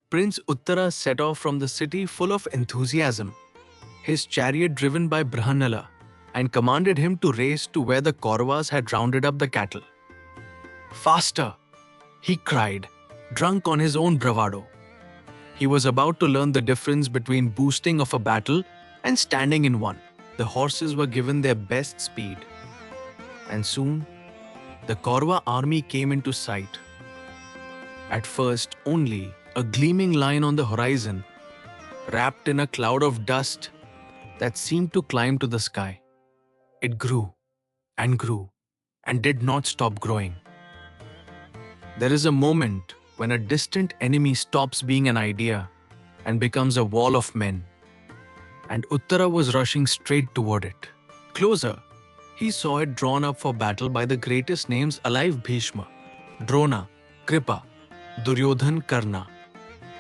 Prince Uttara set off from the city full of enthusiasm, his chariot driven by Brihannala, and commanded him to race to where the Kauravas had rounded up the cattle. Faster! He cried, drunk on his own bravado. He was about to learn the difference between boosting of a battle and standing in one. The horses were given their best speed, and soon the Kaurava army came into sight. At first, only a gleaming line on the horizon, wrapped in a cloud of dust that seemed to climb to the sky. It grew and did not stop growing. There is a moment when a distant enemy stops being an idea and becomes a wall of men. And Uttara was rushing straight toward it. Closer, he saw it drawn up for battle by the greatest names alive: Bhishma, Drona, Kripa, Duryodhan, Karna.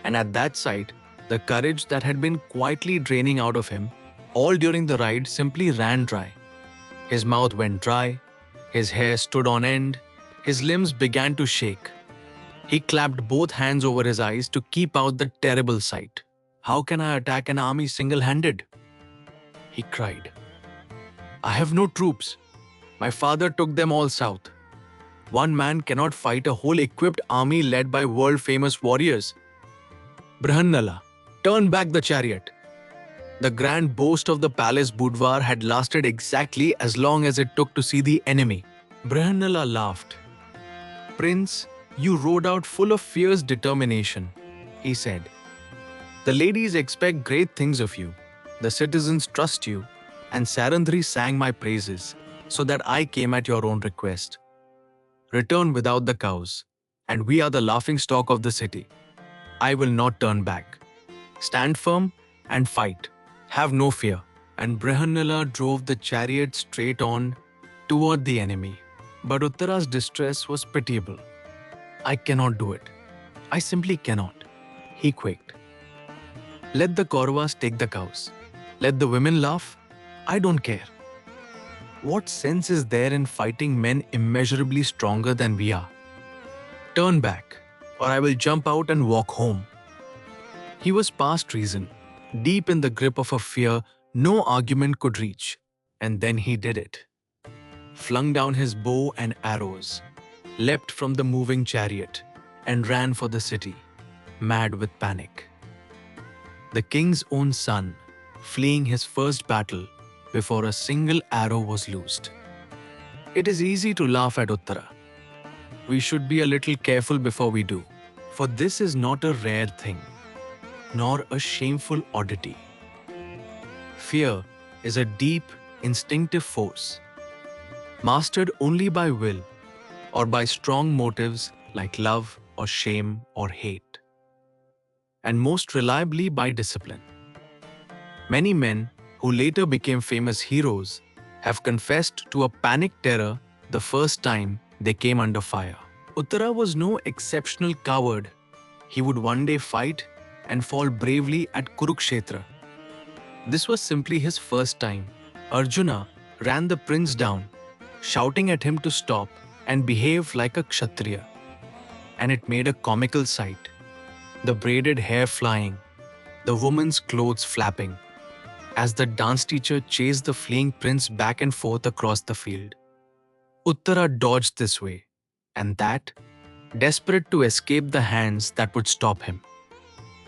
And at that sight, the courage that had been quietly draining out of him all during the ride simply ran dry. His mouth went dry, his hair stood on end, his limbs began to shake. He clapped both hands over his eyes to keep out the terrible sight. "How can I attack an army single-handed?" he cried. "I have no troops. My father took them all south. One man cannot fight a whole equipped army led by world-famous warriors. Brihannala, turn back the chariot." The grand boast of the palace boudoir had lasted exactly as long as it took to see the enemy. Brihannala laughed. "Prince, you rode out full of fierce determination," he said. "The ladies expect great things of you. The citizens trust you, and Sarandhri sang my praises, so that I came at your own request. Return without the cows, and we are the laughingstock of the city. I will not turn back. Stand firm and fight. Have no fear." And Brihannala drove the chariot straight on toward the enemy. But Uttara's distress was pitiable. "I cannot do it. I simply cannot," he quaked. "Let the Kauravas take the cows. Let the women laugh. I don't care. What sense is there in fighting men immeasurably stronger than we are? Turn back, or I will jump out and walk home." He was past reason, deep in the grip of a fear no argument could reach. And then he did it. Flung down his bow and arrows, leapt from the moving chariot, and ran for the city, mad with panic. The king's own son, fleeing his first battle before a single arrow was loosed. It is easy to laugh at Uttara. We should be a little careful before we do, for this is not a rare thing, nor a shameful oddity. Fear is a deep, instinctive force, mastered only by will or by strong motives like love or shame or hate, and most reliably by discipline. Many men who later became famous heroes have confessed to a panic terror the first time they came under fire. Uttara was no exceptional coward. He would one day fight and fall bravely at Kurukshetra. This was simply his first time. Arjuna ran the prince down, shouting at him to stop and behave like a kshatriya. And it made a comical sight. The braided hair flying, the woman's clothes flapping, as the dance teacher chased the fleeing prince back and forth across the field. Uttara dodged this way and that, desperate to escape the hands that would stop him.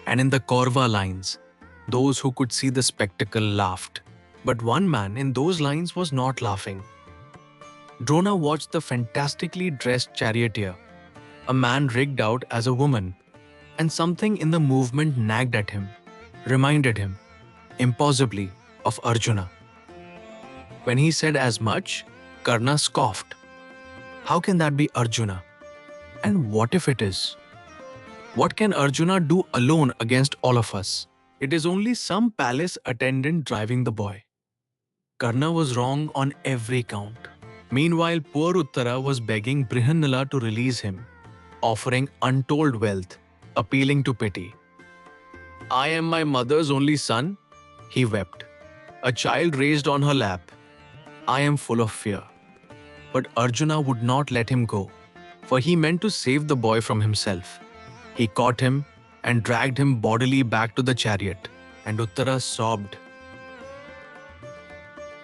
And in the Kaurava lines, those who could see the spectacle laughed. But one man in those lines was not laughing. Drona watched the fantastically dressed charioteer, a man rigged out as a woman, and something in the movement nagged at him, reminded him, impossibly, of Arjuna. When he said as much, Karna scoffed. How can that be Arjuna? And what if it is? What can Arjuna do alone against all of us? It is only some palace attendant driving the boy. Karna was wrong on every count. Meanwhile, poor Uttara was begging Brihannala to release him, offering untold wealth, appealing to pity. "I am my mother's only son," he wept, "a child raised on her lap. I am full of fear." But Arjuna would not let him go, for he meant to save the boy from himself. He caught him, and dragged him bodily back to the chariot. And Uttara sobbed,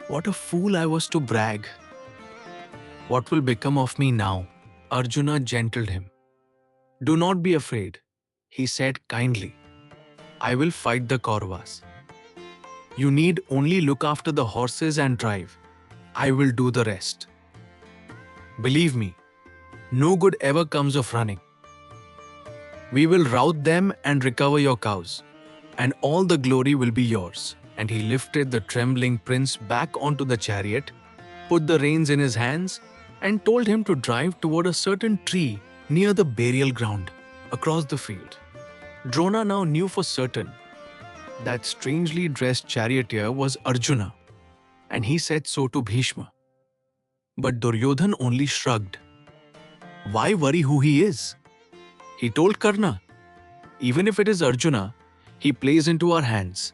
"What a fool I was to brag! What will become of me now?" Arjuna gentled him. "Do not be afraid," he said kindly. "I will fight the Kauravas. You need only look after the horses and drive. I will do the rest. Believe me, no good ever comes of running. We will rout them and recover your cows, and all the glory will be yours." And he lifted the trembling prince back onto the chariot, put the reins in his hands, and told him to drive toward a certain tree near the burial ground across the field. Drona now knew for certain that strangely dressed charioteer was Arjuna, and he said so to Bhishma. But Duryodhan only shrugged. Why worry who he is? He told Karna, even if it is Arjuna, he plays into our hands.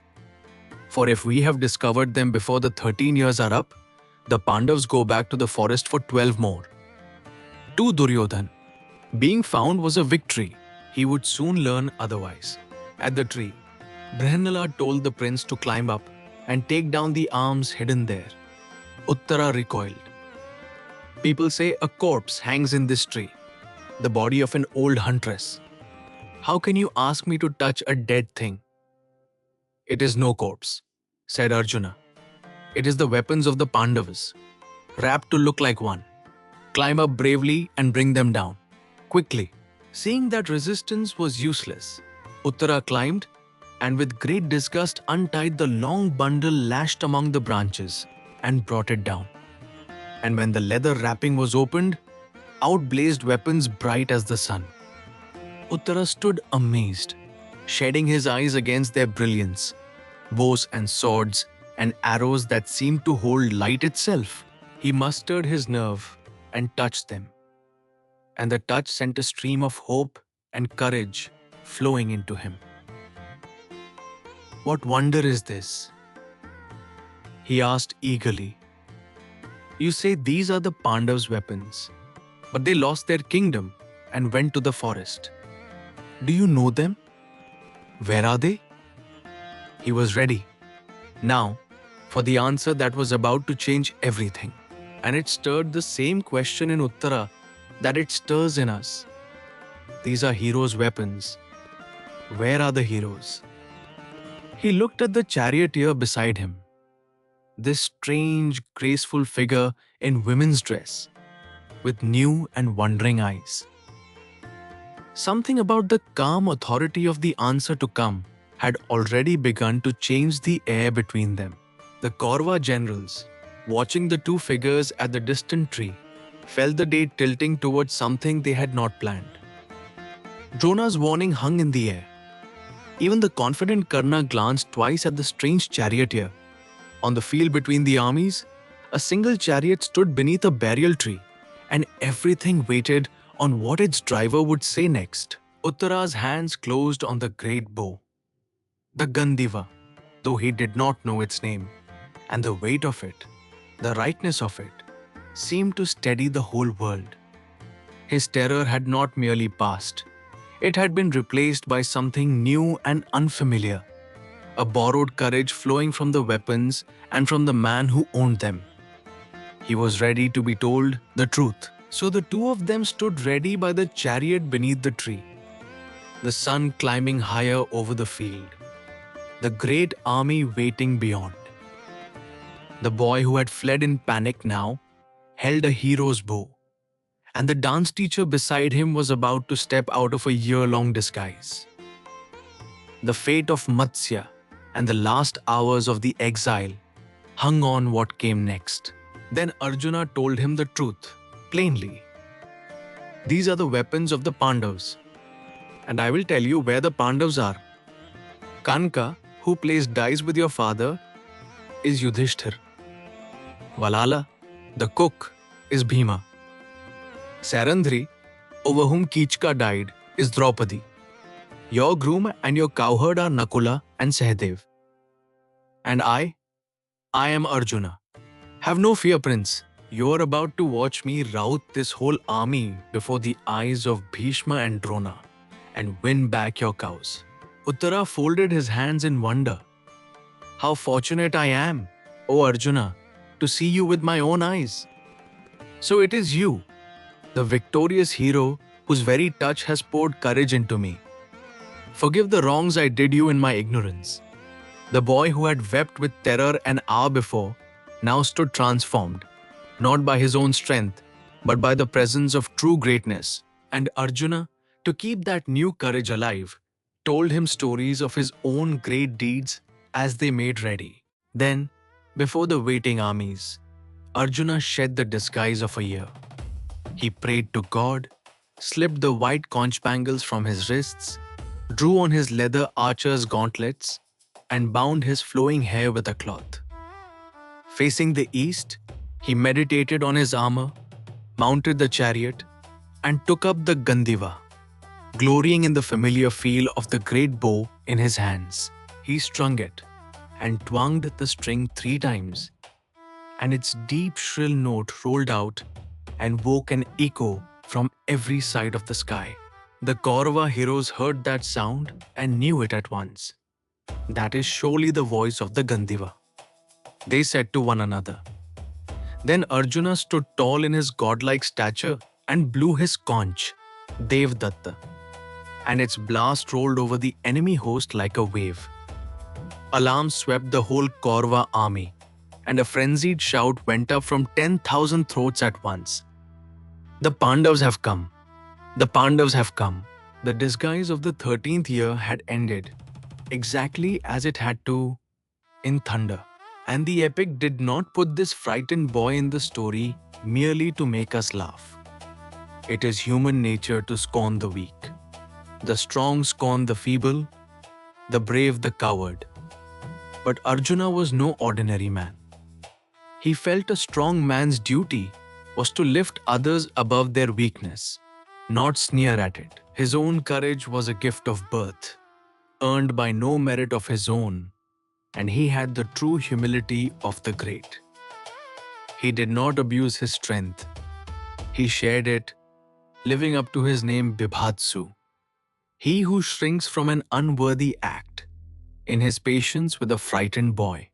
For if we have discovered them before the 13 years are up, the Pandavas go back to the forest for 12 more. To Duryodhan, being found was a victory. He would soon learn otherwise. At the tree, Brihannala told the prince to climb up and take down the arms hidden there. Uttara recoiled. People say a corpse hangs in this tree, the body of an old huntress. How can you ask me to touch a dead thing? It is no corpse, said Arjuna. It is the weapons of the Pandavas, wrapped to look like one. Climb up bravely and bring them down, quickly. Seeing that resistance was useless, Uttara climbed and with great disgust untied the long bundle lashed among the branches and brought it down. And when the leather wrapping was opened, out blazed weapons bright as the sun. Uttara stood amazed, shedding his eyes against their brilliance, bows and swords and arrows that seemed to hold light itself. He mustered his nerve and touched them, and the touch sent a stream of hope and courage flowing into him. What wonder is this? He asked eagerly. You say these are the Pandavas' weapons, but they lost their kingdom and went to the forest. Do you know them? Where are they? He was ready now for the answer that was about to change everything. And it stirred the same question in Uttara that it stirs in us. These are heroes' weapons. Where are the heroes? He looked at the charioteer beside him. This strange, graceful figure in women's dress, with new and wondering eyes. Something about the calm authority of the answer to come had already begun to change the air between them. The Kaurava generals, watching the two figures at the distant tree, felt the day tilting towards something they had not planned. Drona's warning hung in the air. Even the confident Karna glanced twice at the strange charioteer. On the field between the armies, a single chariot stood beneath a burial tree, and everything waited on what its driver would say next. Uttara's hands closed on the great bow, the Gandiva, though he did not know its name, and the weight of it, the rightness of it, seemed to steady the whole world. His terror had not merely passed. It had been replaced by something new and unfamiliar, a borrowed courage flowing from the weapons and from the man who owned them. He was ready to be told the truth. So the two of them stood ready by the chariot beneath the tree, the sun climbing higher over the field, the great army waiting beyond. The boy who had fled in panic now held a hero's bow, and the dance teacher beside him was about to step out of a year-long disguise. The fate of Matsya and the last hours of the exile hung on what came next. Then Arjuna told him the truth, plainly. These are the weapons of the Pandavas, and I will tell you where the Pandavas are. Kanka, who plays dice with your father, is Yudhishthir. Valala, the cook, is Bhima. Sarandhri, over whom Kichka died, is Draupadi. Your groom and your cowherd are Nakula and Sahadev. And I am Arjuna. Have no fear, Prince. You are about to watch me rout this whole army before the eyes of Bhishma and Drona. and win back your cows. Uttara folded his hands in wonder. How fortunate I am, O Arjuna, to see you with my own eyes. So it is you, the victorious hero whose very touch has poured courage into me. Forgive the wrongs I did you in my ignorance. The boy who had wept with terror an hour before now stood transformed, not by his own strength, but by the presence of true greatness. And Arjuna, to keep that new courage alive, told him stories of his own great deeds as they made ready. Then, before the waiting armies, Arjuna shed the disguise of a year. He prayed to God, slipped the white conch bangles from his wrists, drew on his leather archer's gauntlets, and bound his flowing hair with a cloth. Facing the east, he meditated on his armor, mounted the chariot, and took up the Gandiva, glorying in the familiar feel of the great bow in his hands. He strung it and twanged the string 3 times, and its deep shrill note rolled out and woke an echo from every side of the sky. The Kaurava heroes heard that sound and knew it at once. That is surely the voice of the Gandiva. They said to one another. Then Arjuna stood tall in his godlike stature and blew his conch, Devdatta, and its blast rolled over the enemy host like a wave. Alarm swept the whole Kaurava army, and a frenzied shout went up from 10,000 throats at once. The Pandavas have come! The Pandavas have come! The disguise of the 13th year had ended, exactly as it had to in thunder. And the epic did not put this frightened boy in the story merely to make us laugh. It is human nature to scorn the weak. The strong scorn the feeble, the brave the coward. But Arjuna was no ordinary man. He felt a strong man's duty was to lift others above their weakness, not sneer at it. His own courage was a gift of birth, earned by no merit of his own, and he had the true humility of the great. He did not abuse his strength. He shared it, living up to his name Bibhatsu, he who shrinks from an unworthy act, in his patience with a frightened boy.